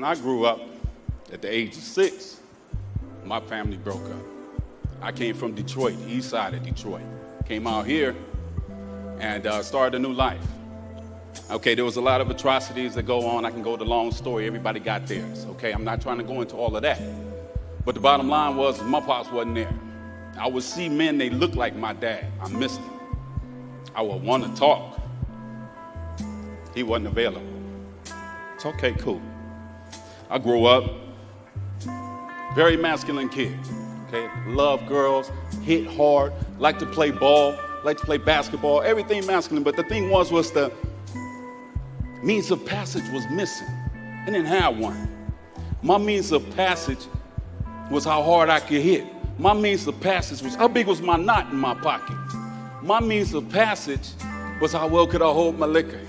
When I grew up at the age of 6, my family broke up. I came from Detroit, east side of Detroit. Came out here and started a new life. Okay, there was a lot of atrocities that go on. I can go the long story. Everybody got theirs. Okay, I'm not trying to go into all of that. But the bottom line was my pops wasn't there. I would see men, they looked like my dad. I missed him. I would want to talk. He wasn't available. It's okay, cool. I grew up, very masculine kid. Okay, love girls, hit hard, like to play ball, like to play basketball, everything masculine. But the thing was the means of passage was missing. I didn't have one. My means of passage was how hard I could hit. My means of passage was how big was my knot in my pocket. My means of passage was how well could I hold my liquor.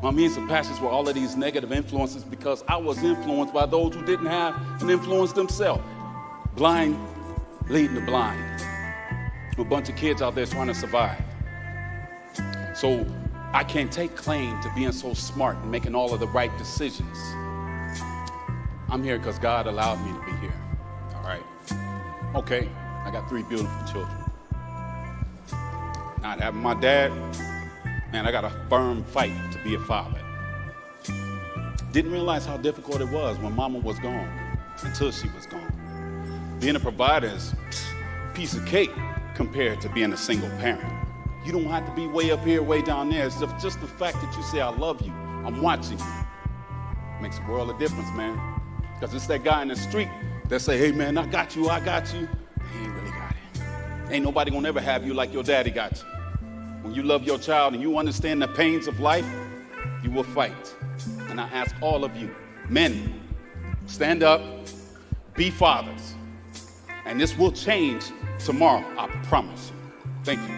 My means of passage were all of these negative influences because I was influenced by those who didn't have an influence themselves. Blind leading the blind. A bunch of kids out there trying to survive. So I can't take claim to being so smart and making all of the right decisions. I'm here because God allowed me to be here. All right. Okay, I got 3 beautiful children. Not having my dad, man, I got a firm fight to be a father. Didn't realize how difficult it was when mama was gone until she was gone. Being a provider is a piece of cake compared to being a single parent. You don't have to be way up here, way down there. It's just the fact that you say, I love you, I'm watching you. Makes a world of difference, man. Because it's that guy in the street that say, hey, man, I got you. He ain't really got it. Ain't nobody gonna ever have you like your daddy got you. When you love your child and you understand the pains of life, you will fight. And I ask all of you, men, stand up, be fathers. And this will change tomorrow, I promise you. Thank you.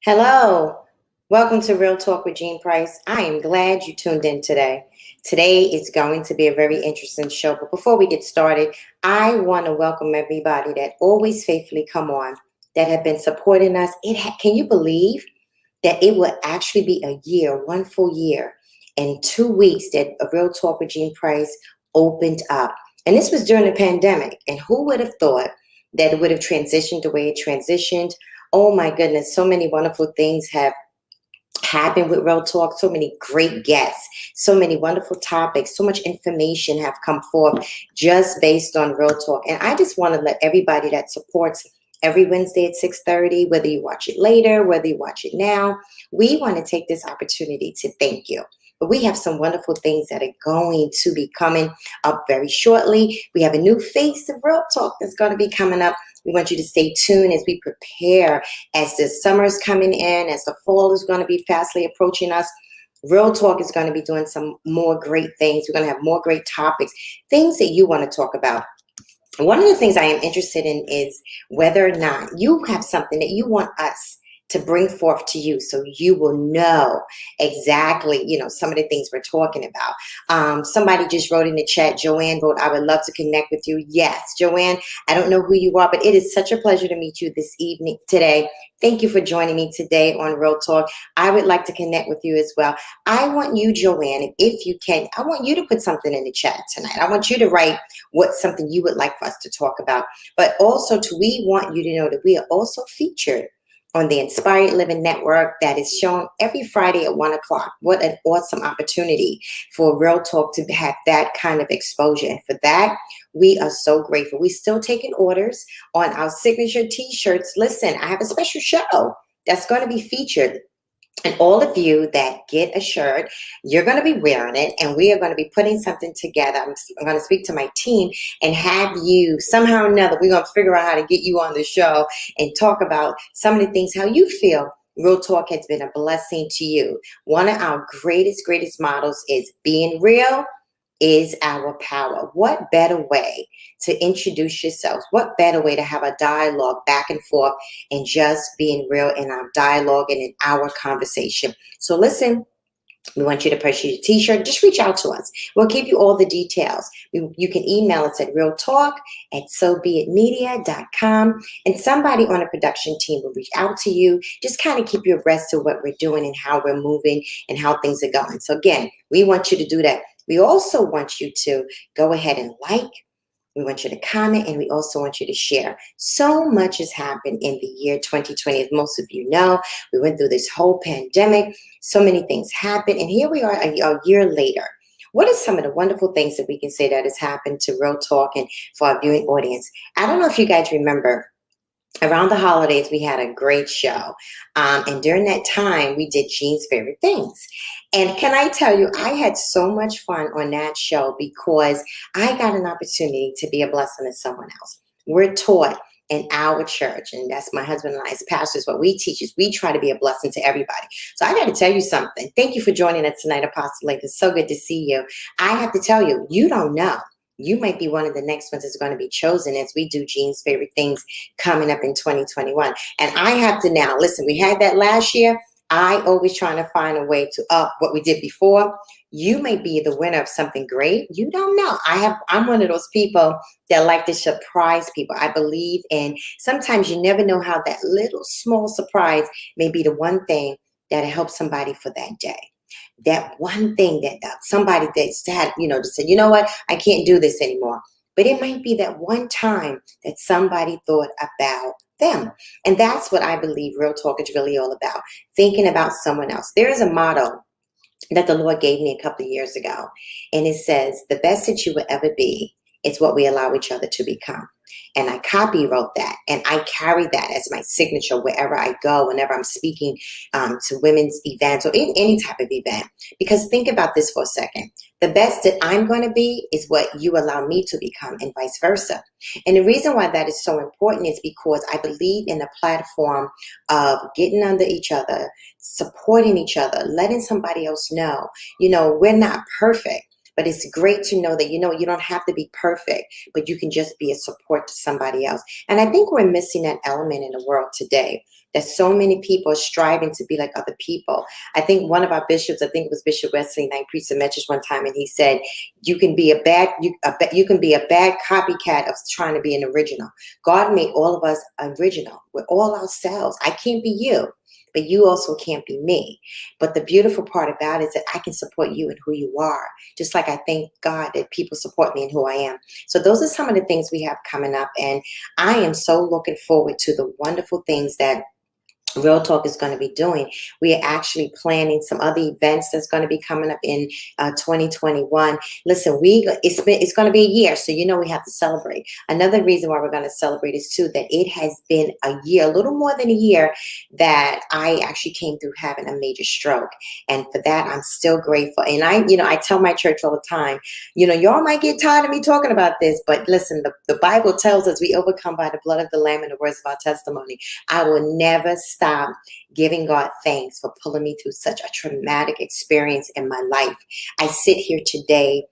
Hello, welcome to Real Talk with Jean Price. I am glad you tuned in today. Today is going to be a very interesting show, but before we get started, I want to welcome everybody that always faithfully come on, that have been supporting us. Can you believe that it will actually be a year, 1 full year, and 2 weeks that a Real Talk with Jean Price opened up? And this was during the pandemic, and who would have thought that it would have transitioned the way it transitioned? Oh my goodness, so many wonderful things have happened with Real Talk, so many great guests, so many wonderful topics, so much information have come forth just based on Real Talk. And I just want to let everybody that supports every Wednesday at 6:30, whether you watch it later, whether you watch it now, we want to take this opportunity to thank you. But we have some wonderful things that are going to be coming up very shortly. We have a new face of Real Talk that's going to be coming up. We want you to stay tuned as we prepare, as the summer is coming in, as the fall is going to be fastly approaching us. Real Talk is going to be doing some more great things. We're going to have more great topics, things that you want to talk about. One of the things I am interested in is whether or not you have something that you want us to bring forth to you, so you will know exactly, some of the things we're talking about. Somebody just wrote in the chat, Joanne wrote, I would love to connect with you. Yes, Joanne, I don't know who you are, but it is such a pleasure to meet you this evening today. Thank you for joining me today on Real Talk. I would like to connect with you as well. I want you, Joanne, if you can, I want you to put something in the chat tonight. I want you to write what's something you would like for us to talk about. But also, we want you to know that we are also featured on the Inspired Living Network that is shown every Friday at 1 o'clock. What an awesome opportunity for Real Talk to have that kind of exposure. And for that, we are so grateful. We're still taking orders on our signature t-shirts. Listen, I have a special show that's going to be featured. And all of you that get a shirt, you're going to be wearing it, and we are going to be putting something together. I'm going to speak to my team and have you, somehow or another, we're going to figure out how to get you on the show and talk about some of the things, how you feel Real Talk has been a blessing to you. One of our greatest models is being real is our power. What better way to introduce yourselves? What better way to have a dialogue back and forth and just being real in our dialogue and in our conversation? So listen, We want you to purchase your t-shirt. Just reach out to us. We'll give you all the details. You can email us at realtalk@sobeitmedia.com, and somebody on the production team will reach out to you. Just kind of keep you abreast of what we're doing and how we're moving and how things are going. So again, we want you to do that. We also want you to go ahead and like. We want you to comment, and we also want you to share. So much has happened in the year 2020. As most of you know, we went through this whole pandemic. So many things happened, and here we are a year later. What are some of the wonderful things that we can say that has happened to Real Talk and for our viewing audience? I don't know if you guys remember, around the holidays, we had a great show. And during that time, we did Jean's Favorite Things. And can I tell you, I had so much fun on that show because I got an opportunity to be a blessing to someone else. We're taught in our church, and that's my husband and I as pastors, what we teach is we try to be a blessing to everybody. So I got to tell you something. Thank you for joining us tonight, Apostle Link. It's so good to see you. I have to tell you, you don't know. You might be one of the next ones that's going to be chosen as we do Jean's Favorite Things coming up in 2021. And I have to now, listen, we had that last year. I always trying to find a way to up what we did before. You may be the winner of something great. You don't know. I'm one of those people that like to surprise people. I believe in sometimes you never know how that little small surprise may be the one thing that helps somebody for that day. That one thing that somebody that's had, just said, you know what, I can't do this anymore. But it might be that one time that somebody thought about them. And that's what I believe Real Talk is really all about, thinking about someone else. There is a motto that the Lord gave me a couple of years ago, and it says, the best that you will ever be is what we allow each other to become. And I copywrote that, and I carry that as my signature wherever I go, whenever I'm speaking to women's events or any type of event. Because think about this for a second. The best that I'm going to be is what you allow me to become, and vice versa. And the reason why that is so important is because I believe in the platform of getting under each other, supporting each other, letting somebody else know, we're not perfect. But it's great to know that, you don't have to be perfect, but you can just be a support to somebody else. And I think we're missing that element in the world today, that so many people are striving to be like other people. I think one of our bishops, I think it was Bishop Wesley Knight, preached a message one time, and he said, you can be a bad copycat of trying to be an original. God made all of us original. We're all ourselves. I can't be you, but you also can't be me. But the beautiful part about it is that I can support you in who you are, just like I thank God that people support me in who I am. So those are some of the things we have coming up, and I am so looking forward to the wonderful things that Real Talk is going to be doing. We are actually planning some other events that's going to be coming up in 2021. Listen, it's going to be a year, so we have to celebrate. Another reason why we're going to celebrate is too that it has been a year, a little more than a year, that I actually came through having a major stroke, and for that I'm still grateful. And I tell my church all the time, y'all might get tired of me talking about this, but listen, the Bible tells us we overcome by the blood of the Lamb and the words of our testimony. I will never stop giving God thanks for pulling me through such a traumatic experience in my life. I sit here today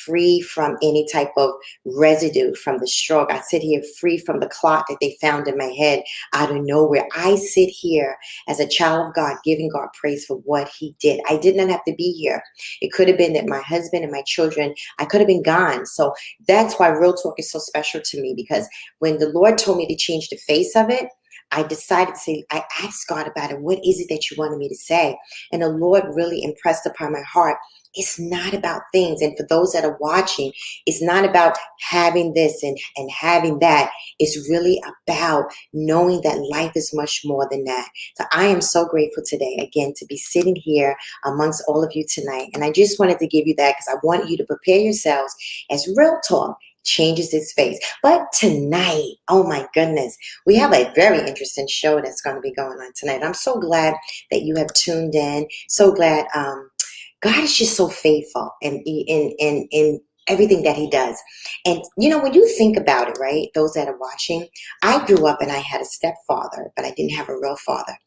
free from any type of residue from the stroke. I sit here free from the clot that they found in my head out of nowhere. I sit here as a child of God, giving God praise for what he did. I did not have to be here. It could have been that my husband and my children, I could have been gone. So that's why Real Talk is so special to me, because when the Lord told me to change the face of it, I decided to say, I asked God about it. What is it that you wanted me to say? And the Lord really impressed upon my heart, it's not about things. And for those that are watching, it's not about having this and having that. It's really about knowing that life is much more than that. So I am so grateful today, again, to be sitting here amongst all of you tonight. And I just wanted to give you that because I want you to prepare yourselves as Real Talk changes its face. But tonight, oh my goodness, we have a very interesting show that's going to be going on tonight. I'm so glad that you have tuned in. So glad. God is just so faithful, and everything that he does. And when you think about it, right? Those that are watching, I grew up and I had a stepfather, but I didn't have a real father.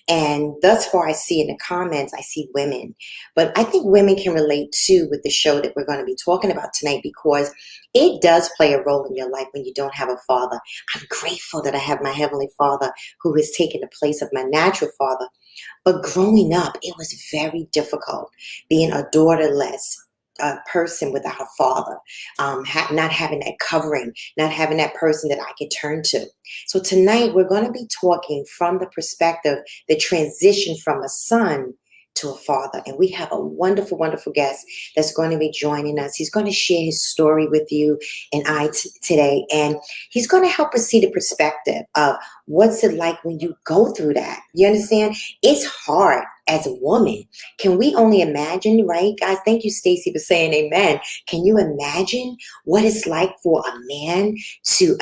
And thus far, I see in the comments, I see women. But I think women can relate too with the show that we're going to be talking about tonight, because it does play a role in your life when you don't have a father. I'm grateful that I have my Heavenly Father who has taken the place of my natural father. But growing up, it was very difficult being a daughterless person without a father, not having that covering, not having that person that I could turn to. So tonight we're going to be talking from the perspective, the transition from a son to a father. And we have a wonderful, wonderful guest that's going to be joining us. He's going to share his story with you and I today. And he's going to help us see the perspective of what's it like when you go through that. You understand? It's hard as a woman. Can we only imagine, right, guys? Thank you, Stacy, for saying amen. Can you imagine what it's like for a man to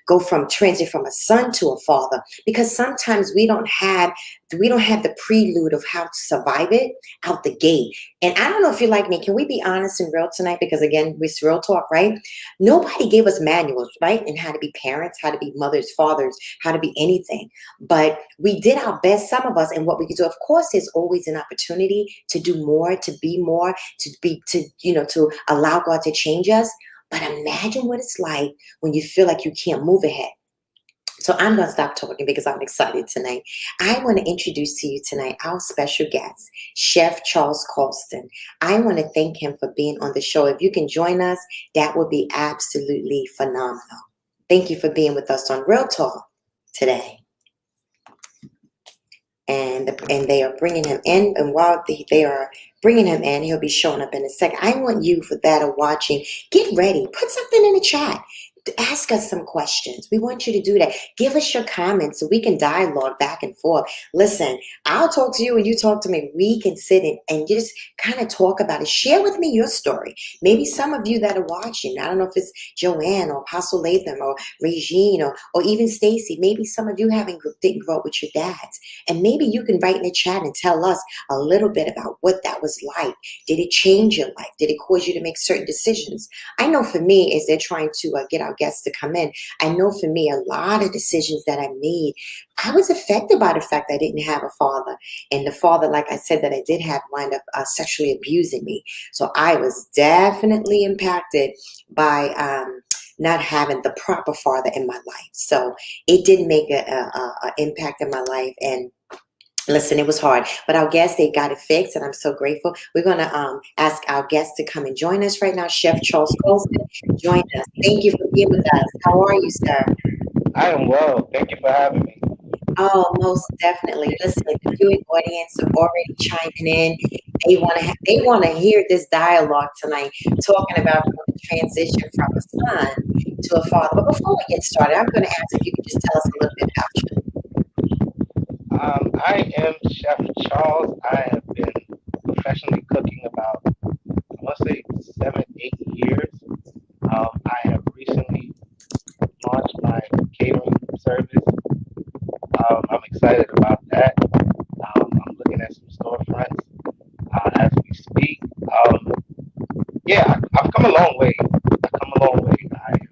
go from transit from a son to a father? Because sometimes we don't have the prelude of how to survive it out the gate. And I don't know if you're like me. Can we be honest and real tonight? Because again, it's real talk, right? Nobody gave us manuals, right? And how to be parents, how to be mothers, fathers, how to be anything. But we did our best, some of us, and what we could do. Of course, there's always an opportunity to do more, to be more, to allow God to change us. But imagine what it's like when you feel like you can't move ahead. So I'm going to stop talking because I'm excited tonight. I want to introduce to you tonight our special guest, Chef Charles Colston. I want to thank him for being on the show. If you can join us, that would be absolutely phenomenal. Thank you for being with us on Real Talk today. And they are bringing him in. And while they are bringing him in, he'll be showing up in a second. I want you that are watching, get ready. Put something in the chat. Ask us some questions. We want you to do that. Give us your comments so we can dialogue back and forth. Listen, I'll talk to you and you talk to me. We can sit in and just kind of talk about it. Share with me your story. Maybe some of you that are watching, I don't know if it's Joanne or Apostle Latham or Regine or even Stacy. Maybe some of you didn't grow up with your dads. And maybe you can write in the chat and tell us a little bit about what that was like. Did it change your life? Did it cause you to make certain decisions? I know for me, as they're trying to get our guests to come in, I know for me, a lot of decisions that I made, I was affected by the fact that I didn't have a father. And the father, like I said, that I did have wind up sexually abusing me. So I was definitely impacted by not having the proper father in my life. So it did make an impact in my life. And listen, it was hard, but our guests, they got it fixed, and I'm so grateful. We're going to ask our guests to come and join us right now. Chef Charles Colston, join us. Thank you for being with us. How are you, sir? I am well. Thank you for having me. Oh, most definitely. Listen, the viewing audience are already chiming in. They want to hear this dialogue tonight, talking about the transition from a son to a father. But before we get started, I'm going to ask if you could just tell us a little bit about you. I am Chef Charles. I have been professionally cooking about, I want to say, 7, 8 years. I have recently launched my catering service. I'm excited about that. I'm looking at some storefronts as we speak. Yeah, I've come a long way. I've come a long way. I am,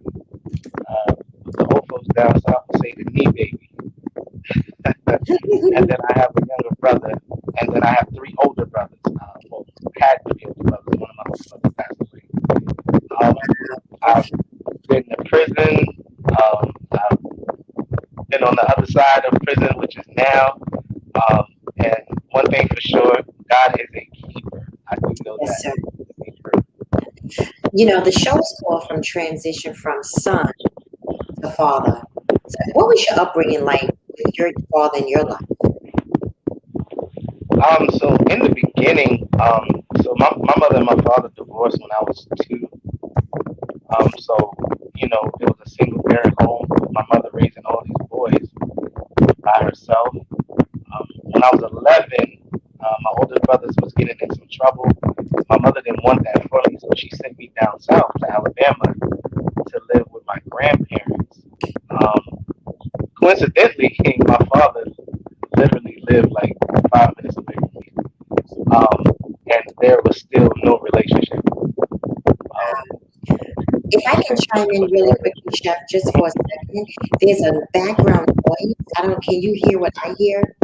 what the old folks down south would say, the knee baby. And then I have a younger brother, and then I have 3 older brothers. Well, had 3 older brothers. One of my older brothers passed away. I've been to prison. I've been on the other side of prison, which is now. And one thing for sure, God is a keeper. I do know Yes, that sir. to be true. The show is called From Transition from Son to Father. So what was your upbringing like with your father in your life? So in the beginning, so my mother and my father divorced when I was 2. So it was a single parent home with my mother raising all these boys by herself. When I was 11, my older brothers was getting in some trouble. My mother didn't want that for me, so she sent me down south to Alabama to live with my grandparents. Coincidentally, my father literally lived like 5 minutes away from me, and there was still no relationship. If I can chime in really quickly, Chef, just for a second, there's a background noise. I don't know, can you hear what I hear?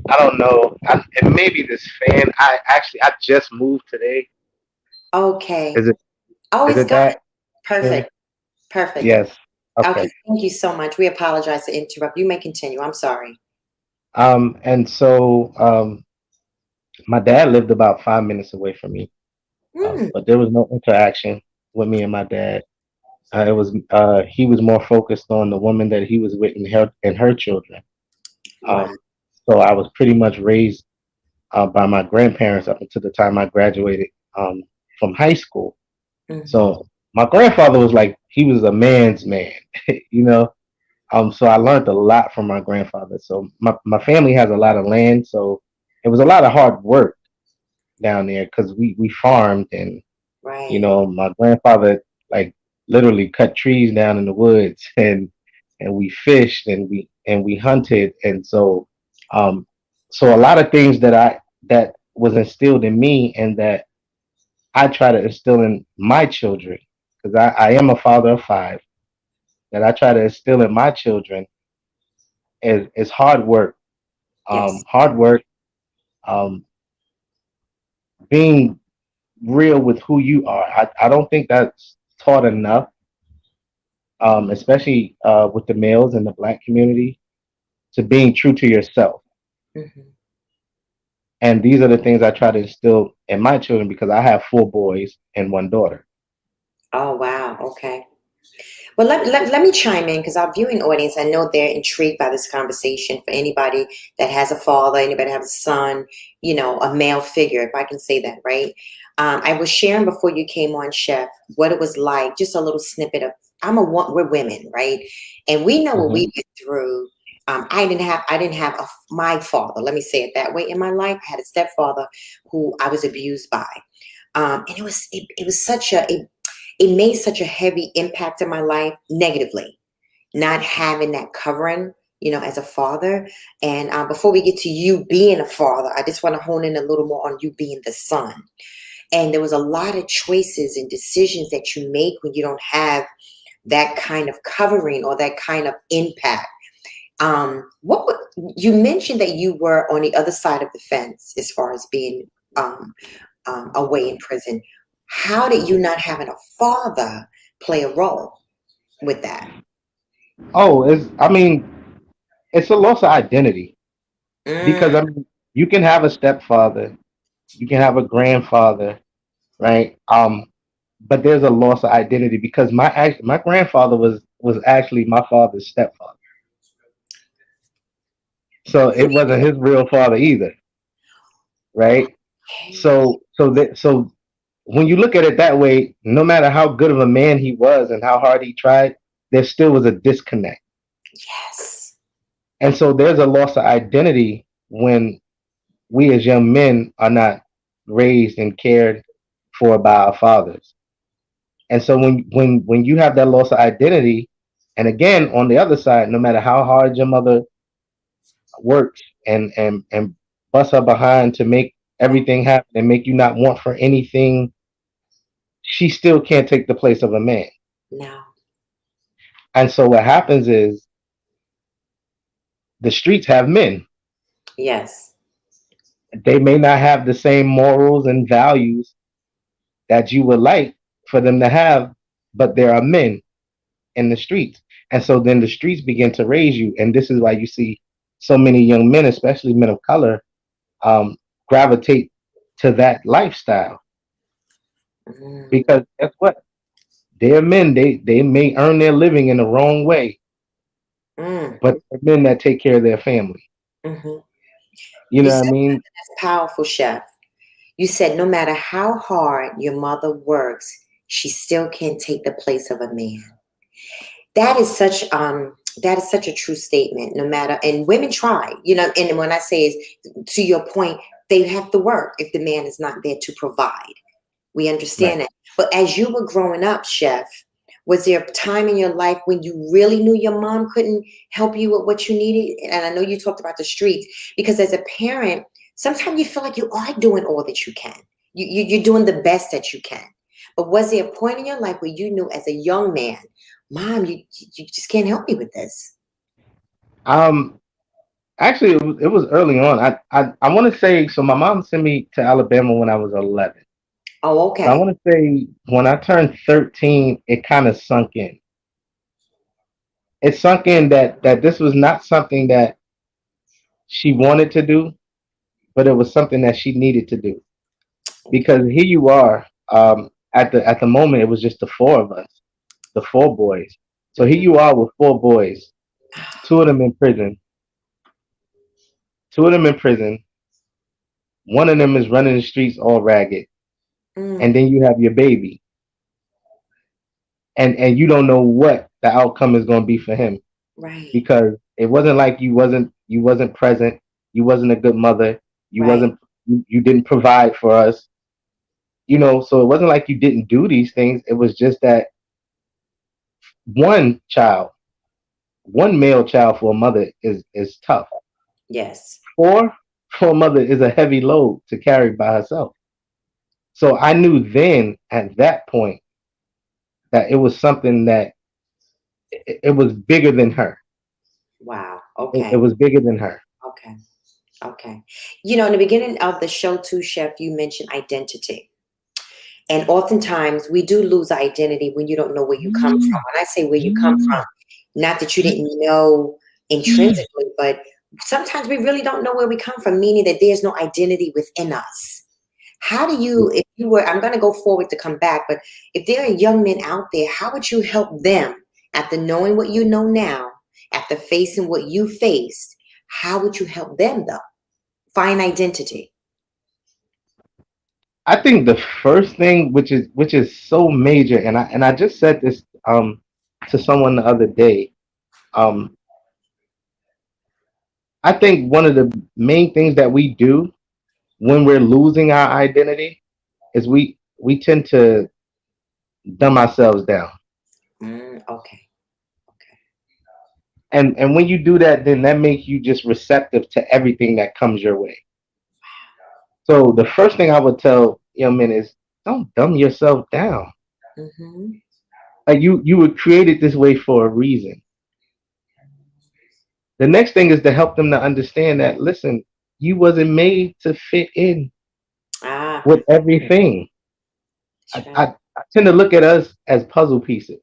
I don't know. It may be this fan. I just moved today. Okay. Is it Oh, is it's it gone. that? Yeah. Perfect. Perfect. Yes. Okay, Okay. thank you so much. We apologize to interrupt. You may continue. I'm sorry. And so my dad lived about 5 minutes away from me. Mm, But there was no interaction with me and my dad. It was he was more focused on the woman that he was with and her children. wow. Um, so I was pretty much raised by my grandparents up until the time I graduated from high school. Mhm. So my grandfather was like he was a man's man, you know. So I learned a lot from my grandfather. So my family has a lot of land, so it was a lot of hard work down there because we farmed and Right. my grandfather like literally cut trees down in the woods and we fished and we hunted and um so a lot of things that was instilled in me and that I try to instill in my children because I am a father of five that I try to instill in my children is hard work, Yes. hard work, um being real with who you are. I don't think that's taught enough, especially with the males in the black community, to being true to yourself. Mhm. And these are the things I try to instill in my children because I have four boys and one daughter. Oh, wow. Okay. Well, let me chime in because our viewing audience, I know they're intrigued by this conversation. For anybody that has a father, anybody that has a son, a male figure, if I can say that, right? I was sharing before you came on, Chef, what it was like, just a little snippet of, we're women, right? And we know what we Hmm. went through. I didn't have my father, let me say it that way in my life. I had a stepfather who I was abused by. And it was it made such a heavy impact in my life negatively, not having that covering, as a father. And before we get to you being a father, I just want to hone in a little more on you being the son. And there was a lot of choices and decisions that you make when you don't have that kind of covering or that kind of impact. You mentioned that you were on the other side of the fence as far as being um, away in prison. How did you not having a father play a role with that? Oh, it's a loss of identity because Mm, you can have a stepfather, you can have a grandfather, right? But there's a loss of identity because my grandfather was actually my father's stepfather, so it wasn't his real father either, right? okay. So when you look at it that way, no matter how good of a man he was and how hard he tried, there still was a disconnect. Yes. And so there's a loss of identity when we as young men are not raised and cared for by our fathers. And so when you have that loss of identity, and again on the other side, no matter how hard your mother works and bust her behind to make everything happen and make you not want for anything, she still can't take the place of a man. No. And so what happens is the streets have men. Yes. They may not have the same morals and values that you would like for them to have, but there are men in the streets. And so then the streets begin to raise you. And this is why you see so many young men, especially men of color, um, gravitate to that lifestyle. Mm, Because guess what? They're men. They may earn their living in the wrong way, mm, but they're men that take care of their family. hmm. You You know what I said mean? that's powerful, Chef. You said no matter how hard your mother works, she still can't take the place of a man. That is such a true statement. No matter, and women try, and when I say is to your point, they have to work if the man is not there to provide. We Right. understand that. But as you were growing up, Chef, was there a time in your life when you really knew your mom couldn't help you with what you needed? And I know you talked about the streets, because as a parent, sometimes you feel like you are doing all that you can. You're doing the best that you can. But was there a point in your life where you knew as a young man, Mom, you just can't help me with this? Um, Actually, it was early on. I want to say so. My mom sent me to Alabama when I was 11. Oh, So I okay. want to say when I turned 13, it kind of sunk in. It sunk in that this was not something that she wanted to do, but it was something that she needed to do. Because here you are, at the moment, it was just the four of us, the four boys. So here Mhm. you are with four boys, two of them in prison, two of them in prison. One of them is running the streets all ragged, and Mm, then you have your baby, and you don't know what the outcome is going to be for him right, because it wasn't like you wasn't present, you wasn't a good mother, you right. wasn't you didn't provide for us, so it wasn't like you didn't do these things. It was just that one child, one male child for a mother is tough. Yes. Four for a mother is a heavy load to carry by herself. So I knew then at that point that it was something that it was bigger than her. Wow. It Okay. was bigger than her. Okay. Okay. In the beginning of the show, too, Chef, you mentioned identity. And oftentimes we do lose identity when you don't know where you come from. When I say where you come from, not that you didn't know intrinsically, but sometimes we really don't know where we come from, meaning that there's no identity within us. How do you, if you were, I'm going to go forward to come back, but if there are young men out there, how would you help them after knowing what you know now, after facing what you faced? How would you help them, though, find identity? I think the first thing, which is so major, and I just said this to someone the other day. Um, I think one of the main things that we do when we're losing our identity is we tend to dumb ourselves down. Okay. Okay. And when you do that, then that makes you just receptive to everything that comes your way. So the first thing I would tell young men is don't dumb yourself down. Mm-hmm. Like you were created this way for a reason. The next thing is to help them to understand that listen, you wasn't made to fit in Ah, with everything. that's right. I tend to look at us as puzzle pieces.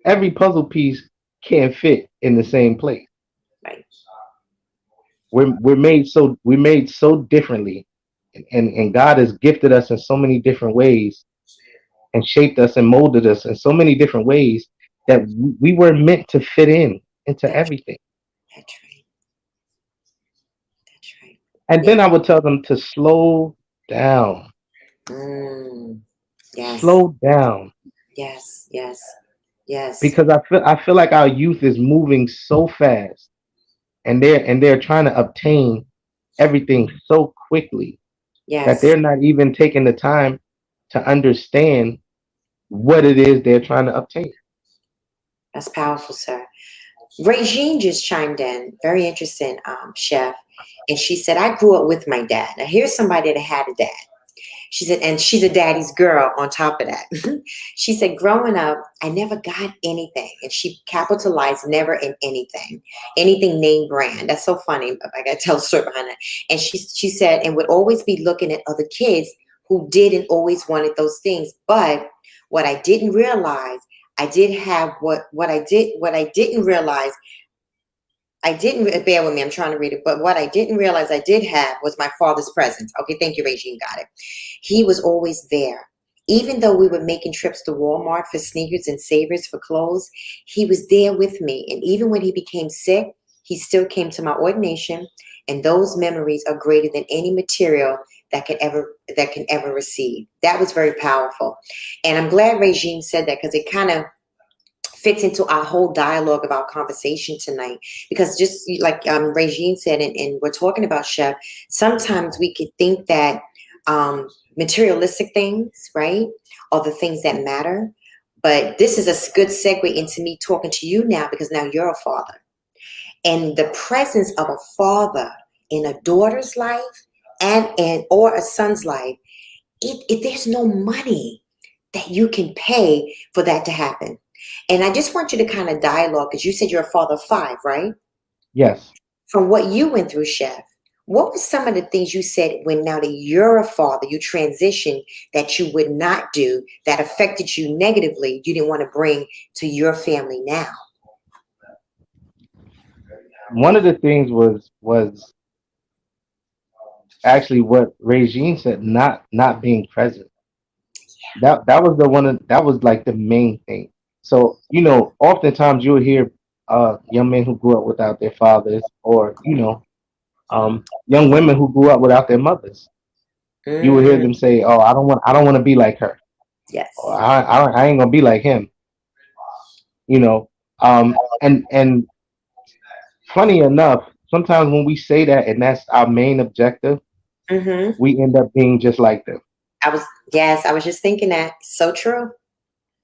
Every puzzle piece can't fit in the same place. Right. We're made so differently, and God has gifted us in so many different ways, and shaped us and molded us in so many different ways that we were meant to fit in into That's, everything. that's right. That's right. And Yeah. then I would tell them to down, Mm, yes. slow down, Yes. Yes. Yes. because I feel like our youth is moving so fast, and they're trying to obtain everything so quickly that Yes. they're not even taking the time to understand what it is they're trying to obtain. That's powerful, sir. Regine just chimed in. Very interesting, chef. And she said, I grew up with my dad. Now, here's somebody that had a dad. She said, and she's a daddy's girl on top of that. She said, growing up, I never got anything. And she capitalized never in anything name brand. That's so funny. I got to tell the story behind that. And she said, and would always be looking at other kids who did and always wanted those things. But what I didn't realize, I did have what I didn't realize I didn't bear with me. I'm trying to read it, but what I didn't realize I did have was my father's presence. Okay, thank you, Regine. Got it. He was always there. Even though we were making trips to Walmart for sneakers and savers for clothes, he was there with me. And even when he became sick, he still came to my ordination. And those memories are greater than any material that can ever receive. That was very powerful. And I'm glad Regine said that because it kind of fits into our whole dialogue of our conversation tonight. Because just like Regine said, and we're talking about chef, sometimes we could think that materialistic things, right, are the things that matter. But this is a good segue into me talking to you now because now you're a father. And the presence of a father in a daughter's life and or a son's life there's no money that you can pay for that to happen. And I just want you to kind of dialogue, because you said you're a father of 5, right? Yes. From what you went through, Chef, what were some of the things you said when now that you're a father, you transitioned, that you would not do, that affected you negatively, you didn't want to bring to your family now? One of the things was actually what Regine said, not being present. That was the one that was like the main thing. So, oftentimes you'll hear young men who grew up without their fathers, or young women who grew up without their mothers. You will hear Mm, them say, "Oh, I don't want to be like her. Or yes. I ain't gonna be like him." And funny enough, sometimes when we say that and that's our main objective, Mm-hmm. we end up being just like them. Yes, I was just thinking that. So true.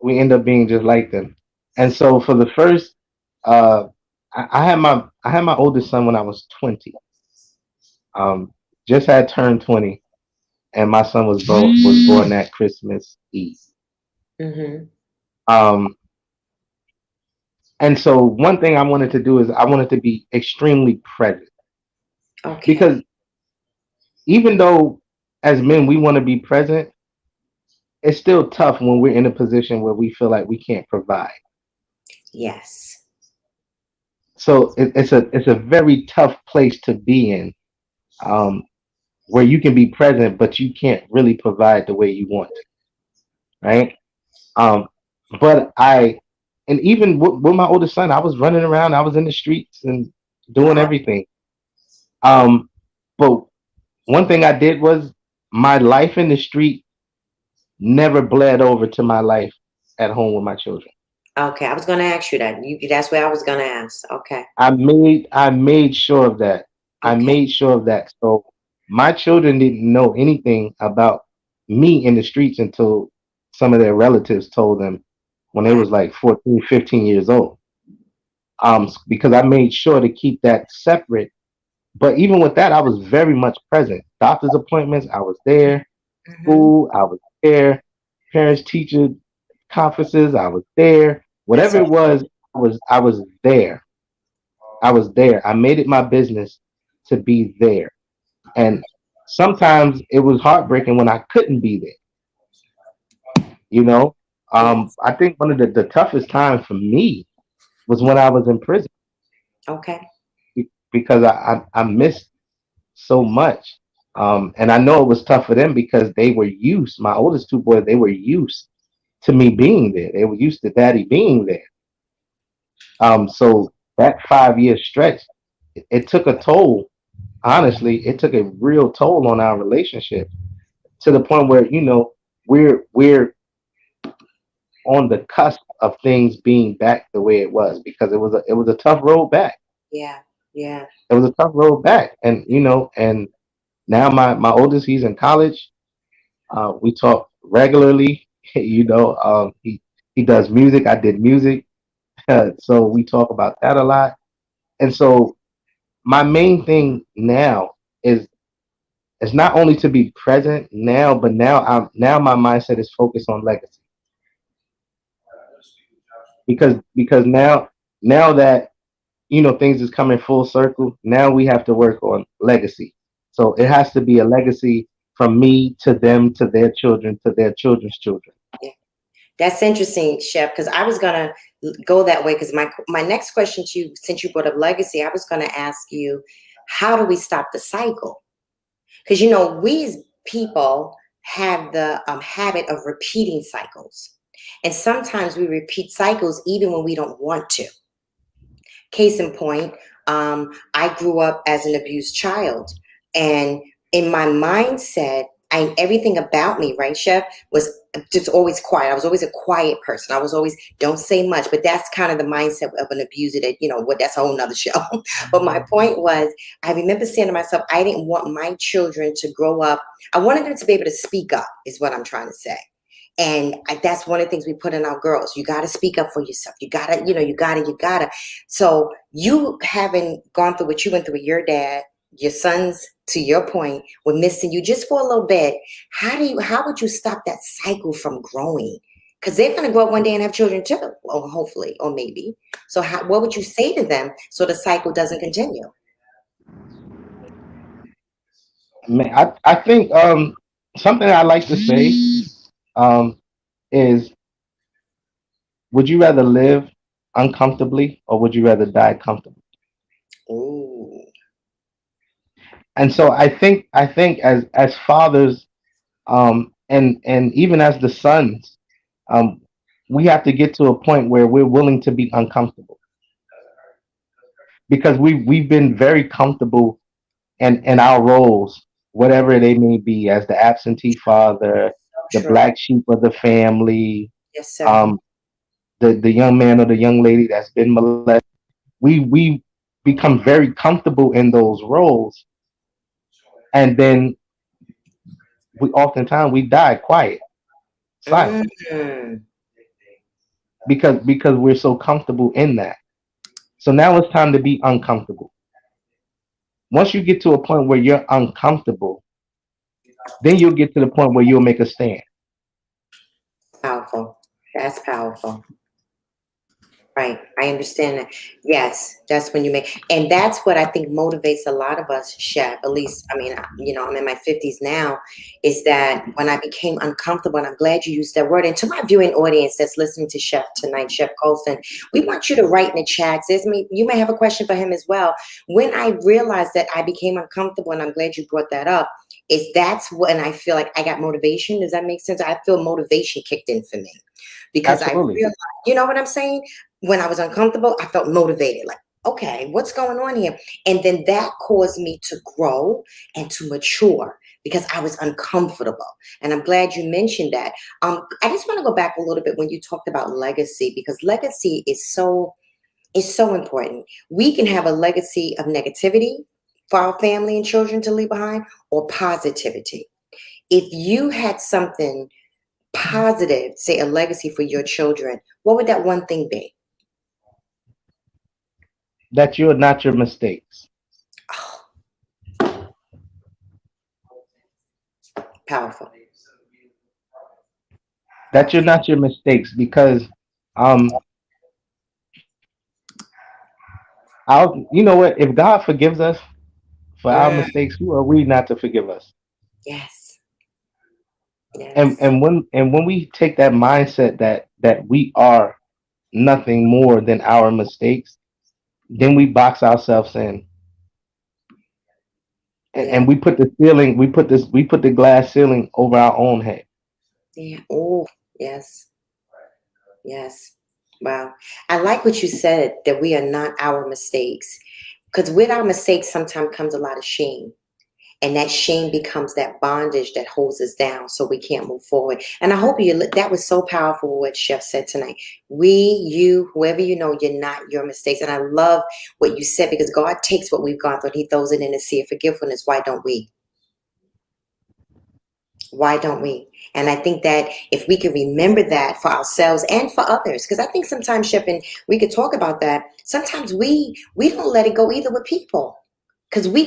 We end up being just like them. And so for the first, uh, I had my oldest son when I was 20. Just had turned 20, and my son was born that Christmas Eve. Mm-hmm. Um, and so one thing I wanted to do is I wanted to be extremely present, Okay. because even though as men we want to be present, it's still tough when we're in a position where we feel like we can't provide. Yes. So it's a very tough place to be in, um, where you can be present but you can't really provide the way you want to, right? Um, but and even with my oldest son, I was running around, I was in the streets and doing Wow. everything. Um, but one thing I did was my life in the street never bled over to my life at home with my children. Okay. I was gonna ask you that. That's where I was gonna ask. Okay. I made sure of that. I Okay. made sure of that. So my children didn't know anything about me in the streets until some of their relatives told them when they Wow. was like 14, 15 years old. Because I made sure to keep that separate. But even with that, I was very much present. Doctor's appointments, I was there. Mm-hmm. School, I was there. Parents, teacher conferences, I was there. That's Whatever it was, I was there. I was there. I made it my business to be there. And sometimes it was heartbreaking when I couldn't be there. You know, yes. I think one of the toughest times for me was when I was in prison, Okay. because I missed so much. And I know it was tough for them because they were used, my oldest two boys, they were used to me being there. They were used to daddy being there. So that 5 year stretch, it took a toll. Honestly, it took a real toll on our relationship, to the point where we're on the cusp of things being back the way it was, because it was a tough road back. Yeah. Yeah. It was a tough road back, and now my oldest, he's in college. We talk regularly. He does music. I did music, so we talk about that a lot. And so my main thing now is is not only to be present now, but now my mindset is focused on legacy, because now that things is coming full circle. Now we have to work on legacy. So it has to be a legacy from me to them, to their children, to their children's children. Yeah. That's interesting, Chef, because I was gonna go that way. Because my next question to you, since you brought up legacy, I was gonna ask you, how do we stop the cycle? Because we as people have the habit of repeating cycles, and sometimes we repeat cycles even when we don't want to. Case in point, I grew up as an abused child, and in my mindset, everything about me, right, Chef, was just always quiet. I was always a quiet person. I was always don't say much, but that's kind of the mindset of an abuser. That what that's a whole nother show. But my point was, I remember saying to myself, I didn't want my children to grow up. I wanted them to be able to speak up. Is what I'm trying to say. And that's one of the things we put in our girls. You got to speak up for yourself. You got to, you got to. So you haven't gone through what you went through with your dad. your sons, to your point, were missing you just for a little bit, how would you stop that cycle from growing? Because they're going to grow up one day and have children too, or hopefully, or maybe. So what would you say to them so the cycle doesn't continue? Man, I think something I like to say um is, would you rather live uncomfortably or would you rather die comfortably? Ooh. And so I think as fathers, and even as the sons, um we have to get to a point where we're willing to be uncomfortable, because we've been very comfortable in our roles, whatever they may be, as the absentee father, the True. black sheep of the family, Yes, sir. um, the young man or the young lady that's been molested. We become very comfortable in those roles, and then we oftentimes we die quiet, silent, Mm. because we're so comfortable in that. So now it's time to be uncomfortable. Once you get to a point where you're uncomfortable, then you'll get to the point where you'll make a stand. Powerful. That's powerful. Right. I understand that. Yes, that's when you make, and that's what I think motivates a lot of us, chef. At least, I mean, I'm in my 50s now, is that when I became uncomfortable, and I'm glad you used that word. And to my viewing audience that's listening to Chef tonight, Chef Colson, we want you to write in the chats. You may have a question for him as well. When I realized that I became uncomfortable, and I'm glad you brought that up, is that's when I feel like I got motivation. Does that make sense? I feel motivation kicked in for me because I Absolutely. realized, you know what I'm saying? When I was uncomfortable, I felt motivated, like, okay, what's going on here? And then that caused me to grow and to mature because I was uncomfortable. And I'm glad you mentioned that. I just want to go back a little bit when you talked about legacy, because legacy is so important. We can have a legacy of negativity for our family and children to leave behind, or positivity. If you had something positive, say a legacy for your children, what would that one thing be? That you're not your mistakes. Oh, powerful. That you're Powerful. not your mistakes, because um I'll you know what, if God forgives us for our Mm, mistakes, who are we not to forgive us? yes. And Yes. when we take that mindset that we are nothing more than our mistakes, then we box ourselves in, Yeah. and we put the glass ceiling over our own head. Yeah. Oh, yes. Yes. Wow. I like what you said, that we are not our mistakes. Because with our mistakes sometimes comes a lot of shame. And that shame becomes that bondage that holds us down so we can't move forward. And I hope that was so powerful what Chef said tonight. You, whoever you know, you're not your mistakes. And I love what you said, because God takes what we've gone through and he throws it in the sea of forgiveness. Why don't we? Why don't we? And I think that if we can remember that for ourselves and for others, because I think sometimes, Chef, and we could talk about that. Sometimes we don't let it go either with people, because we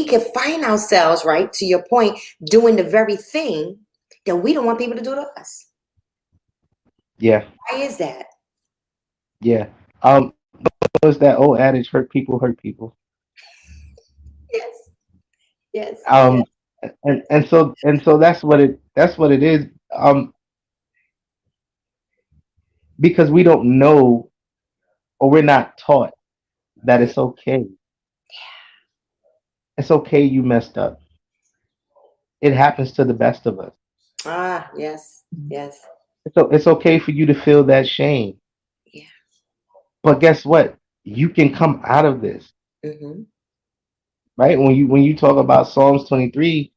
could find ourselves, right, to your point, doing the very thing that we don't want people to do to us. Yeah, Why is that? yeah. Was that old adage, hurt people hurt people? Yes, yes, yes. Um, and so that's what it is. Because we don't know, or we're not taught that Mm, it's okay. It's okay you messed up. It happens to the best of us. ah, yes, yes, It's okay for you to feel that shame. yeah. But guess what? You can come out of this, Mm-hmm. right? When you talk about Psalms 23,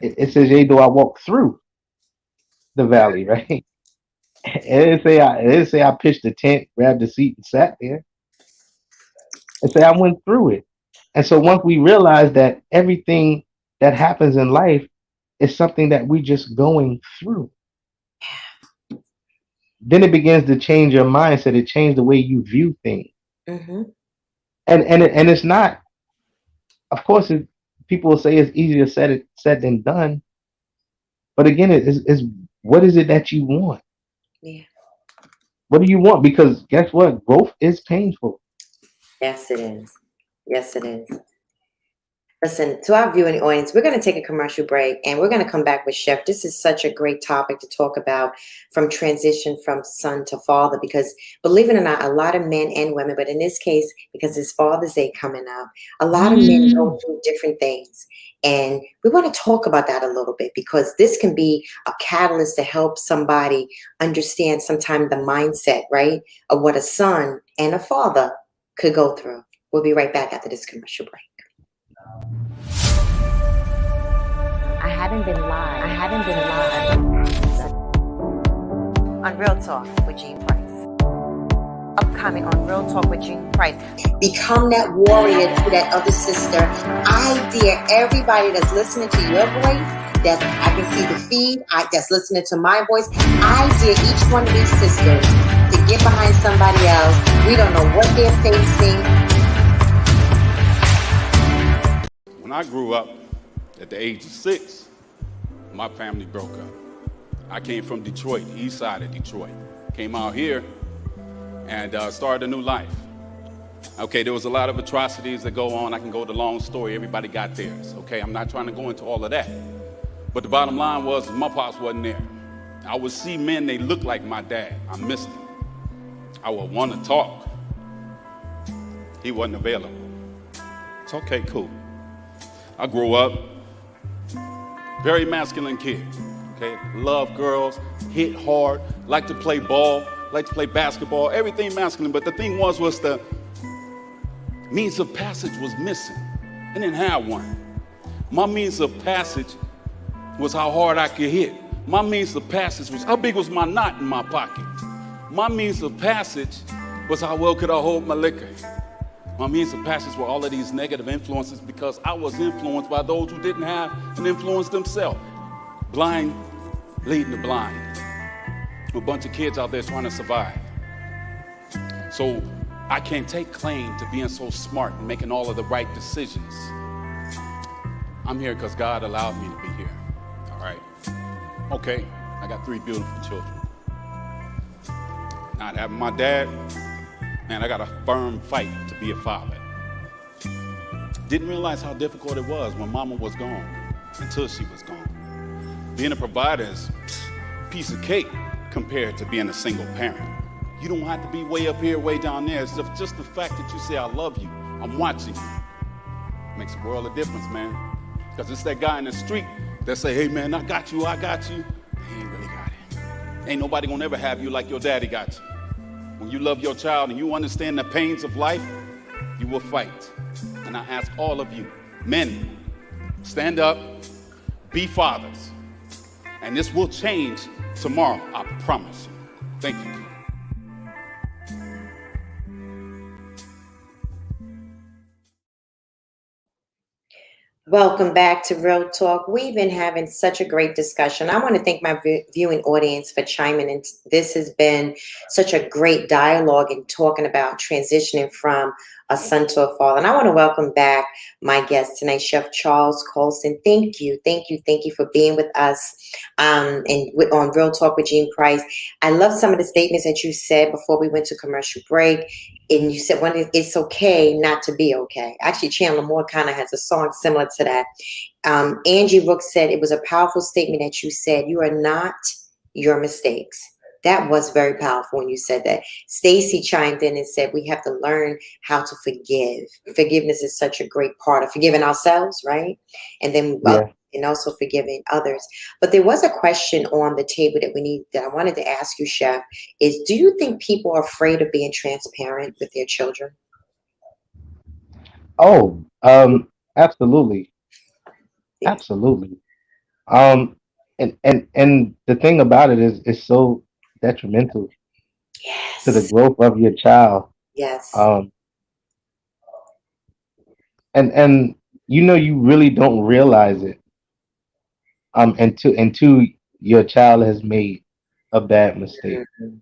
it says, "Yea, though I walk through the valley," right? It didn't say I pitched a tent, grabbed a seat, and sat there. It say I went through it. And so once we realize that everything that happens in life is something that we just going through, then it begins to change your mindset. It changes the way you view things. Mm-hmm. And it's not. of course, people will say it's easier said than done. But again, it's what is it that you want? Yeah. What do you want? Because guess what? Growth is painful. Yes, it is. Yes, it is. Listen, to our viewing audience, we're going to take a commercial break and we're going to come back with Chef. This is such a great topic to talk about, from transition from son to father, because believe it or not, a lot of men and women, but in this case, because it's Father's Day coming up, a lot of men go through different things. And we want to talk about that a little bit, because this can be a catalyst to help somebody understand sometimes the mindset, right, of what a son and a father could go through. We'll be right back after this commercial break. I haven't been live on Real Talk with Jean Price. Upcoming on Real Talk with Jean Price. Become that warrior to that other sister. I dare everybody that's listening to your voice, that I can see the feed, that's listening to my voice. I dare each one of these sisters to get behind somebody else. We don't know what they're facing. When I grew up at the age of 6, my family broke up. I came from Detroit, east side of Detroit. Came out here and started a new life. Okay, there was a lot of atrocities that go on. I can go the long story. Everybody got theirs. Okay, I'm not trying to go into all of that. But the bottom line was my pops wasn't there. I would see men, they looked like my dad. I missed him. I would want to talk. He wasn't available. It's okay, cool. I grew up, very masculine kid. Okay, love girls, hit hard, like to play ball, like to play basketball, everything masculine. But the thing was the means of passage was missing. I didn't have one. My means of passage was how hard I could hit. My means of passage was how big was my knot in my pocket. My means of passage was how well could I hold my liquor. My means of passage were all of these negative influences, because I was influenced by those who didn't have an influence themselves. Blind leading the blind. A bunch of kids out there trying to survive. So I can't take claim to being so smart and making all of the right decisions. I'm here because God allowed me to be here. All right. Okay, I got 3 beautiful children. Not having my dad, man, I got a firm fight to be a father. Didn't realize how difficult it was when mama was gone, until she was gone. Being a provider is a piece of cake compared to being a single parent. You don't have to be way up here, way down there. It's just the fact that you say, I love you, I'm watching you. Makes a world of difference, man. Because it's that guy in the street that say, hey, man, I got you. He ain't really got it. Ain't nobody gonna ever have you like your daddy got you. When you love your child and you understand the pains of life, you will fight. And I ask all of you, men, stand up, be fathers. And this will change tomorrow, I promise you. Thank you. Welcome back to Real Talk. We've been having such a great discussion. I want to thank my viewing audience for chiming in. This has been such a great dialogue in talking about transitioning from a son to a father. And I want to welcome back my guest tonight, Chef Charles Colson. Thank you for being with us on Real Talk with Jean Price. I love some of the statements that you said before we went to commercial break. And you said, it's okay not to be okay. Actually, Chandler Moore kind of has a song similar to that. Angie Rook said it was a powerful statement that you said, you are not your mistakes. That was very powerful when you said that. Stacy chimed in and said, we have to learn how to forgive. Forgiveness is such a great part of forgiving ourselves, right? And then and also forgiving others. But there was a question on the table that I wanted to ask you, Chef, is do you think people are afraid of being transparent with their children? Oh, absolutely. Yeah. Absolutely. And the thing about it is it's so detrimental to the Yes. growth of your child. Yes. Um, and you really don't realize it until your child has made a bad mistake. Mhm.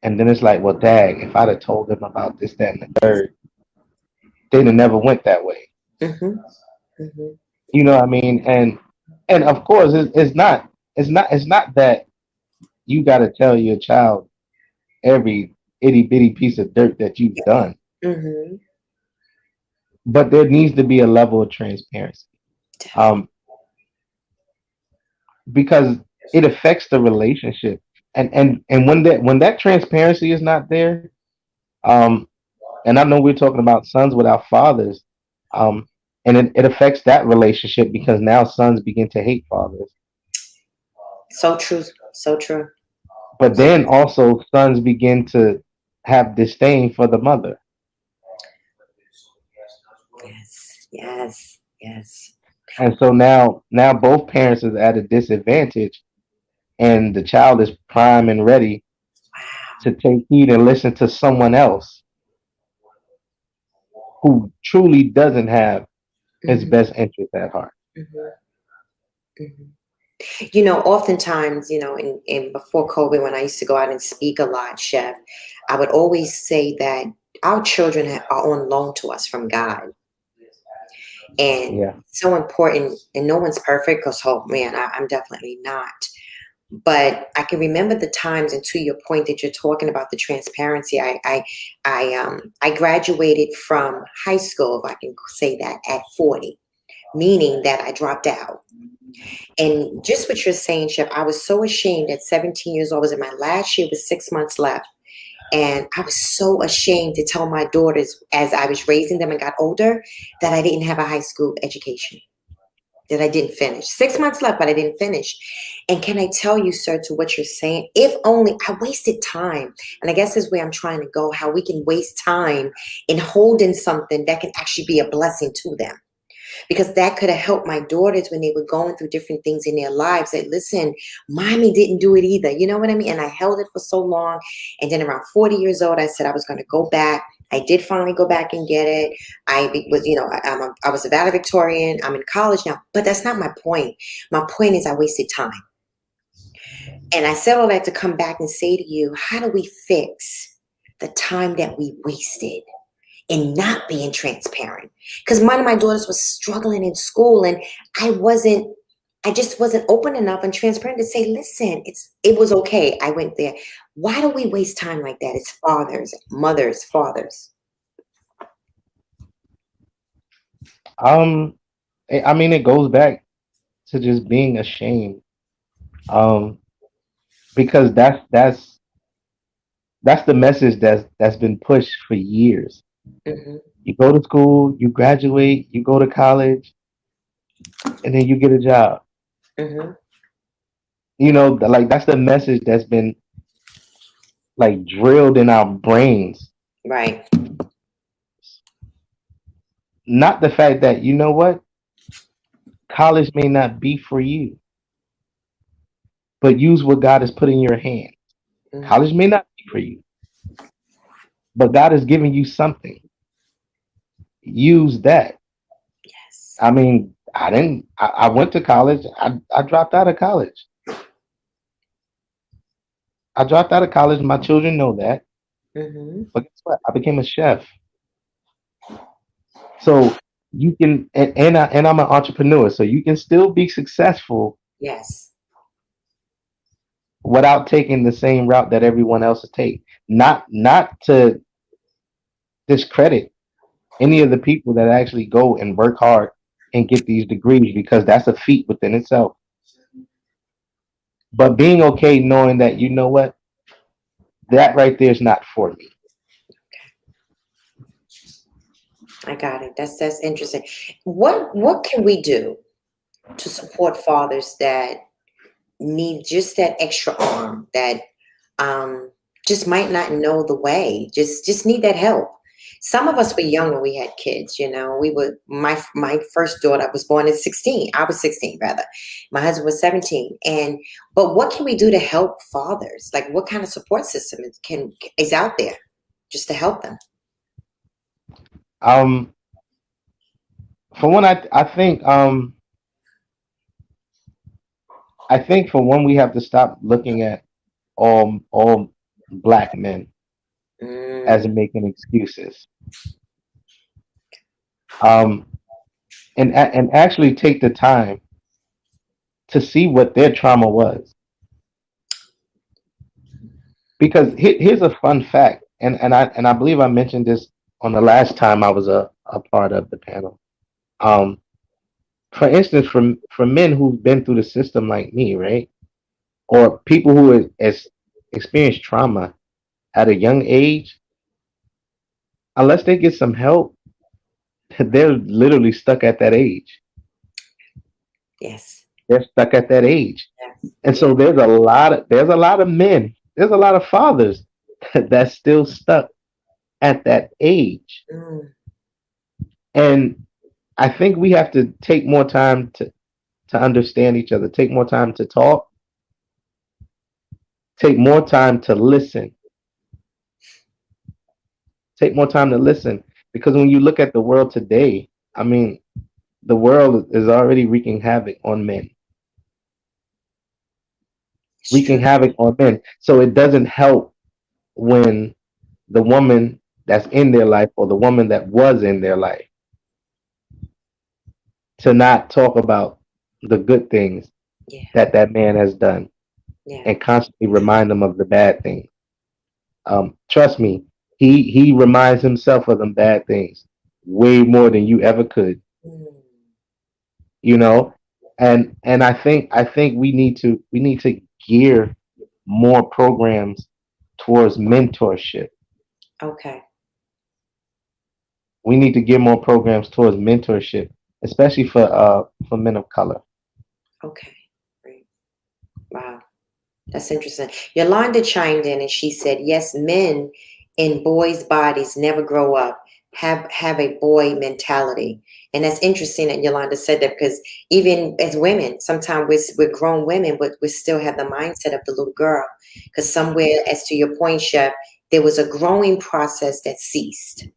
And then it's like, well, dang, if I'd have told them about this, that, and the third, they'd have never went that way. Mm-hmm. Mm-hmm. You know what I mean? And of course, it's not that you got to tell your child every itty bitty piece of dirt that you've done, Mm-hmm. but there needs to be a level of transparency, um, because it affects the relationship. And when that transparency is not there, um, and I know we're talking about sons without fathers, um, and it affects that relationship because now sons begin to hate fathers. So true. So true. But then also sons begin to have disdain for the mother. Yes. Yes. Yes. And so now both parents is at a disadvantage, and the child is prime and ready Wow. to take heed and listen to someone else who truly doesn't have his Mm-hmm. best interest at heart. Mm-hmm. Mm-hmm. Oftentimes, in before COVID, when I used to go out and speak a lot, Chef, I would always say that our children are on loan to us from God. And Yeah. so important, and no one's perfect because, oh man, I'm definitely not. But I can remember the times, and to your point that you're talking about the transparency, I graduated from high school, if I can say that, at 40, meaning that I dropped out. And just what you're saying, Chef, I was so ashamed at 17 years old. I was in my last year with 6 months left. And I was so ashamed to tell my daughters as I was raising them and got older that I didn't have a high school education, that I didn't finish. 6 months left, but I didn't finish. And can I tell you, sir, to what you're saying, if only I wasted time. And I guess this is where I'm trying to go, how we can waste time in holding something that can actually be a blessing to them, because that could have helped my daughters when they were going through different things in their lives. That, listen, mommy didn't do it either. You know what I mean? And I held it for so long. And then around 40 years old, I said I was going to go back. I did finally go back and get it. I was a valedictorian. I'm in college now, but that's not my point. My point is I wasted time. And I said all that to come back and say to you, how do we fix the time that we wasted and not being transparent? Because one of my daughters was struggling in school, and I just wasn't open enough and transparent to say, listen, it was okay. I went there. Why do we waste time like that as fathers, mothers, fathers? Um, I mean, it goes back to just being ashamed. Um, because that's the message that's been pushed for years. Hmm. You go to school, you graduate, you go to college, and then you get a job. Hmm. Like that's the message that's been like drilled in our brains. Right. Not the fact that what, college may not be for you, but use what God has put in your hand. Hmm. College may not be for you, but God has given you something. Use that. Yes. I mean, I didn't. I went to college. I dropped out of college. I dropped out of college. My children know that. Hmm. But guess what? I became a chef. So you can, and I'm an entrepreneur. So you can still be successful Yes. without taking the same route that everyone else is taking. Not to discredit any of the people that actually go and work hard and get these degrees, because that's a feat within itself. But being okay knowing that what, that right there is not for me. I got it. That's interesting. What can we do to support fathers that need just that extra arm, that um, just might not know the way, just need that help? Some of us were young when we had kids. We were my first daughter was born at 16. I was 16 rather. My husband was 17. But what can we do to help fathers? Like, what kind of support system is out there just to help them? Um, for one, I think for one we have to stop looking at all black men as Mm, making excuses. Um, and actually take the time to see what their trauma was. Because here's a fun fact, and I believe I mentioned this on the last time I was a part of the panel. Um, for instance, for men who've been through the system like me, right, or people who has experienced trauma at a young age, unless they get some help, they're literally stuck at that age. Yes. They're stuck at that age, Yes. and Yeah. so there's a lot of men, there's a lot of fathers that's still stuck at that age, Mm, and I think we have to take more time to understand each other, take more time to talk, take more time to listen, take more time to listen. Because when you look at the world today, I mean, the world is already wreaking havoc on men, it's wreaking true. havoc on men. So it doesn't help when the woman that's in their life or the woman that was in their life to not talk about the good things Yeah. that that man has done Yeah. and constantly remind them of the bad things. Trust me, he reminds himself of them bad things way more than you ever could, Mm, you know. And I think we need to gear more programs towards mentorship. okay. We need to gear more programs towards mentorship, especially for men of color. Okay. Great. Wow. That's interesting. Yolanda chimed in and she said, yes, men in boys' bodies never grow up, have a boy mentality. And that's interesting that Yolanda said that because even as women, sometimes we're grown women, but we still have the mindset of the little girl. Because somewhere, as to your point, Chef, there was a growing process that ceased.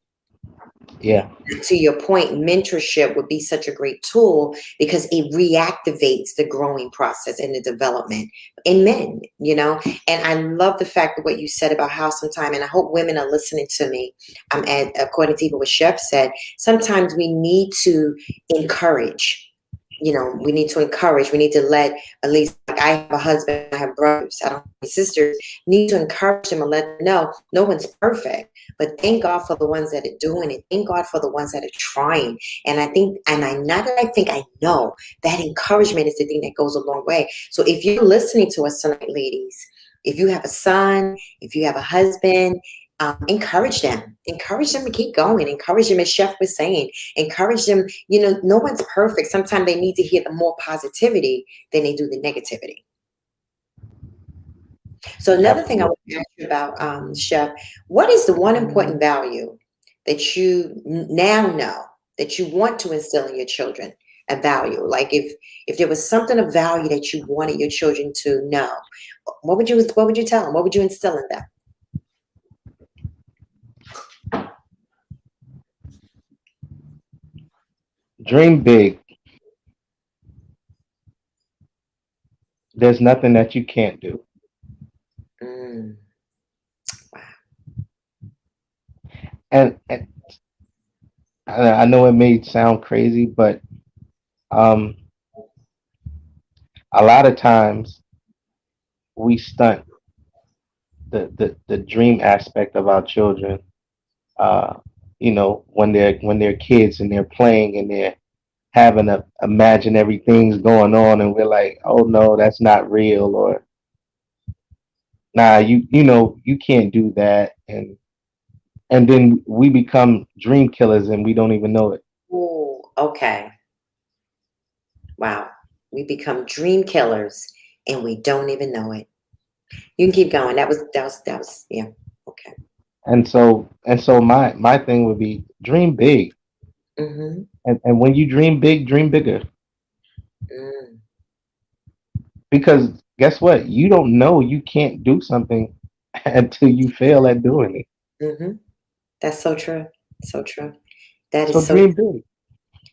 Yeah, To your point, mentorship would be such a great tool because it reactivates the growing process and the development in men, you know. And I love the fact of what you said about how sometimes, and I hope women are listening to me. And according to even what Chef said, sometimes we need to encourage. You know, we need to encourage. We need to let at least like I have a husband, I have brothers, I don't have any sisters. Need to encourage them and let them know no one's perfect. But thank God for the ones that are doing it. Thank God for the ones that are trying. And I think, and I not that I think I know that encouragement is the thing that goes a long way. So if you're listening to us tonight, ladies, if you have a son, if you have a husband, encourage them. Encourage them to keep going. Encourage them, as Chef was saying. Encourage them. You know, no one's perfect. Sometimes they need to hear the more positivity than they do the negativity. So another thing I absolutely. want to ask you about, Chef, what is the one important value that you now know that you want to instill in your children? A value, like if there was something of value that you wanted your children to know, what would you tell them? What would you instill in them? Dream big. There's nothing that you can't do. Mm, And I know it may sound crazy, but um, a lot of times we stunt the dream aspect of our children. Uh, when they're kids and they're playing and they're having a imaginary things going on, and we're like, oh no, that's not real, or nah, you can't do that, and then we become dream killers and we don't even know it. ooh, okay. Wow. We become dream killers and we don't even know it. You can keep going. That was yeah. Okay. And so my thing would be dream big, Mm-hmm. and when you dream big, dream bigger, Mm, because guess what? You don't know you can't do something until you fail at doing it. mm-hmm. That's so true. So true. That So is so dream big.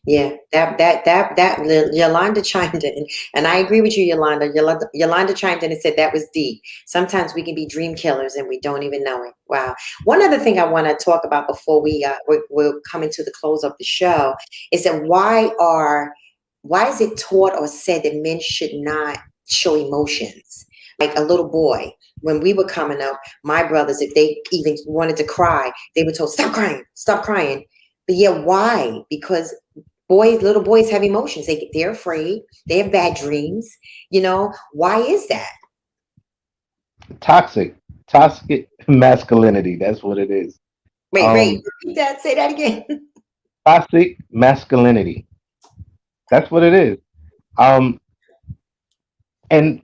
Yeah, Yolanda chimed in, and I agree with you, Yolanda. Yolanda chimed in and said that was deep. Sometimes we can be dream killers and we don't even know it. Wow. One other thing I want to talk about before we're coming to the close of the show is that why is it taught or said that men should not show emotions? Like a little boy, when we were coming up, my brothers, if they even wanted to cry, they were told, "Stop crying, stop crying." But yet, why? Because little boys have emotions. They're afraid. They have bad dreams. Why is that? Toxic, toxic masculinity. That's what it is. Wait, Um, repeat that. Say that again. Toxic masculinity. That's what it is. Um, and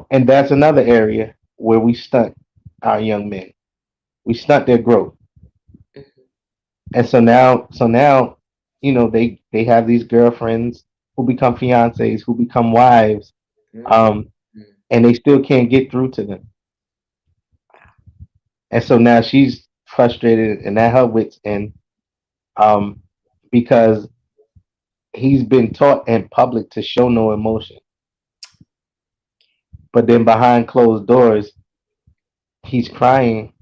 and that's another area where we stunt our young men. We stunt their growth. And so now, they have these girlfriends who become fiancées, who become wives, Mhm. um, and they still can't get through to them. And so now she's frustrated and at her wits end, um, because he's been taught in public to show no emotion, but then behind closed doors, he's crying,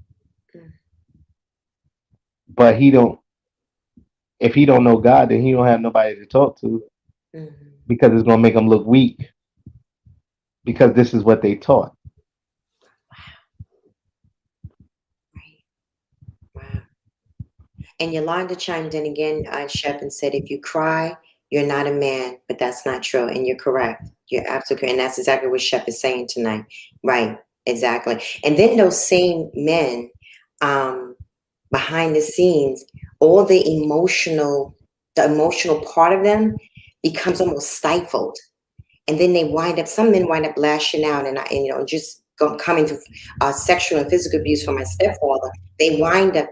but he don't. If he don't know God, then he don't have nobody to talk to Mhm. because it's gonna make him look weak because this is what they taught. Right. Wow. And Yolanda chimed in again, Chef, and said, if you cry, you're not a man, but that's not true. And you're correct. You're absolutely correct. And that's exactly what Chef is saying tonight. Right. Exactly. And then those same men, um, behind the scenes, all the emotional part of them becomes almost stifled. And then some men wind up lashing out just coming to sexual and physical abuse from my stepfather. They wind up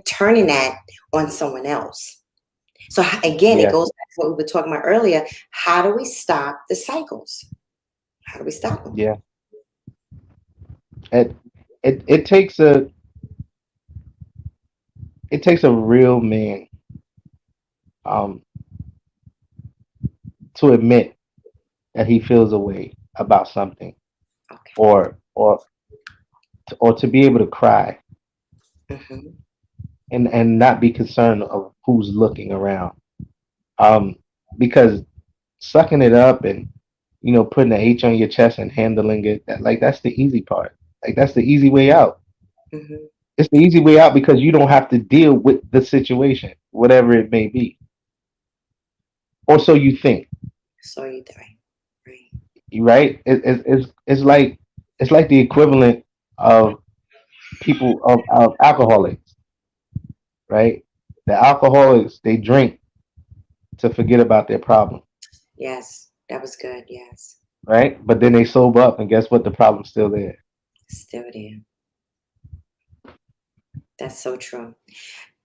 turning that on someone else. So again, it Yeah, goes back to what we were talking about earlier. How do we stop the cycles? How do we stop them? yeah. It it takes a real man, um, to admit that he feels a way about something, Okay. or to be able to cry Hmm. and not be concerned of who's looking around. Um, because sucking it up and putting the H on your chest and handling it, that's the easy part. Like that's the easy way out. Hmm. It's the easy way out because you don't have to deal with the situation, whatever it may be, or so you think. So you die. Right. Right? It's like the equivalent of people of alcoholics, right? The alcoholics, they drink to forget about their problem, Yes, that was good. Yes, right? But then they sober up, and guess what? The problem's still there. still there. That's so true.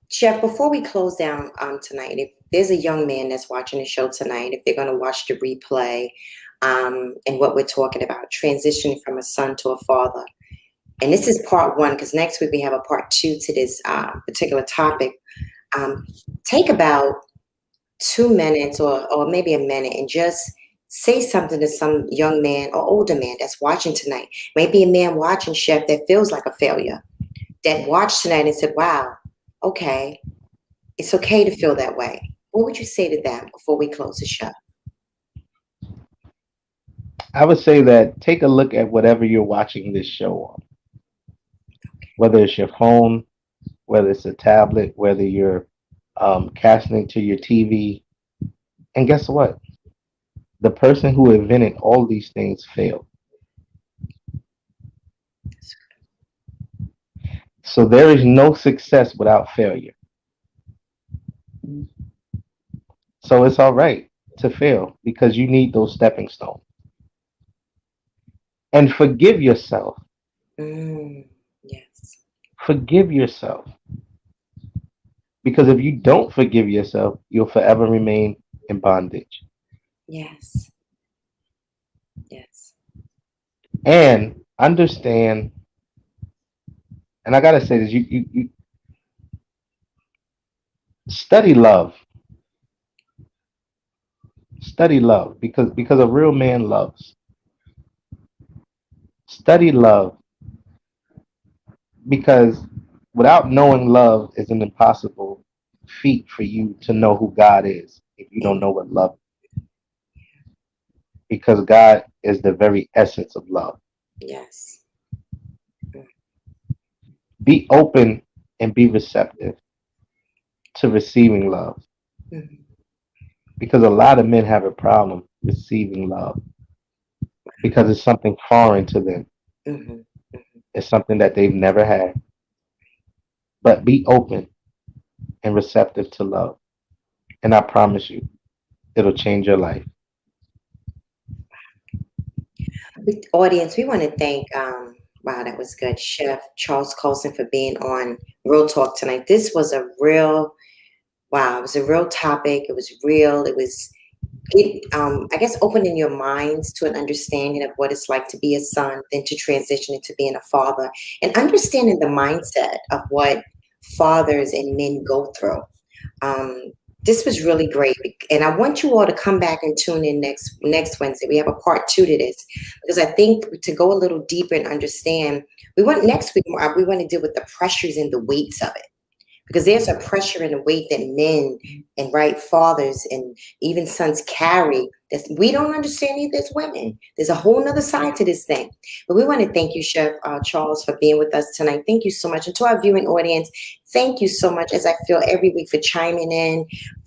Chef, before we close down tonight, if there's a young man that's watching the show tonight, if they're going to watch the replay, and what we're talking about, transitioning from a son to a father, and this is part one, because next week we have a part two to this particular topic. Um, take about 2 minutes or maybe a minute and just say something to some young man or older man that's watching tonight. Maybe a man watching, Chef, that feels like a failure, that watched tonight and said, wow, okay, it's okay to feel that way. What would you say to them before we close the show? I would say that take a look at whatever you're watching this show on, whether it's your phone, whether it's a tablet, whether you're casting it to your TV. And guess what? The person who invented all these things failed. So there is no success without failure. So it's all right to fail because you need those stepping stones. And forgive yourself. Mm, yes, Forgive yourself. Because if you don't forgive yourself, you'll forever remain in bondage. yes, yes. And understand, and I gotta say this, you study love. Study love because a real man loves. Study love because without knowing love is an impossible feat for you to know who God is if you don't Amen. know what love because God is the very essence of love. Yes. Mm, Be open and be receptive to receiving love mhm, because a lot of men have a problem receiving love because it's something foreign to them. mhm, It's something that they've never had. But be open and receptive to love. And I promise you, it'll change your life. Audience, we want to thank, wow, that was good, Chef Charles Colson for being on Real Talk tonight. This was a real, wow, it was a real topic. It was real. It was, I guess, opening your minds to an understanding of what it's like to be a son, then to transition into being a father, and understanding the mindset of what fathers and men go through. Um, this was really great, and I want you all to come back and tune in next Wednesday. We have a part two to this because I think to go a little deeper and understand, we want next week. We want to deal with the pressures and the weights of it because there's a pressure and a weight that men and right fathers and even sons carry that we don't understand either as women. There's a whole nother side to this thing. But we want to thank you, Chef Charles, for being with us tonight. Thank you so much. And to our viewing audience, thank you so much, as I feel every week, for chiming in,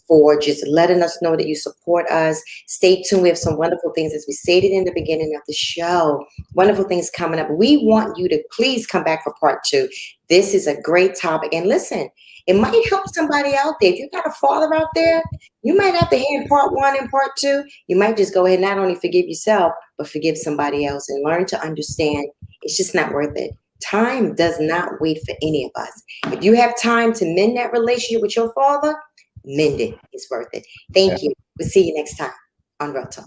for just letting us know that you support us. Stay tuned. We have some wonderful things, as we stated in the beginning of the show. Wonderful things coming up. We want you to please come back for part two. This is a great topic. And listen, it might help somebody out there. If you got a father out there, you might have to hear part one and part two. You might just go ahead and not only forgive yourself, but forgive somebody else and learn to understand it's just not worth it. Time does not wait for any of us. If you have time to mend that relationship with your father, mend it. It's worth it. Yeah. Thank you. We'll see you next time on Real Talk.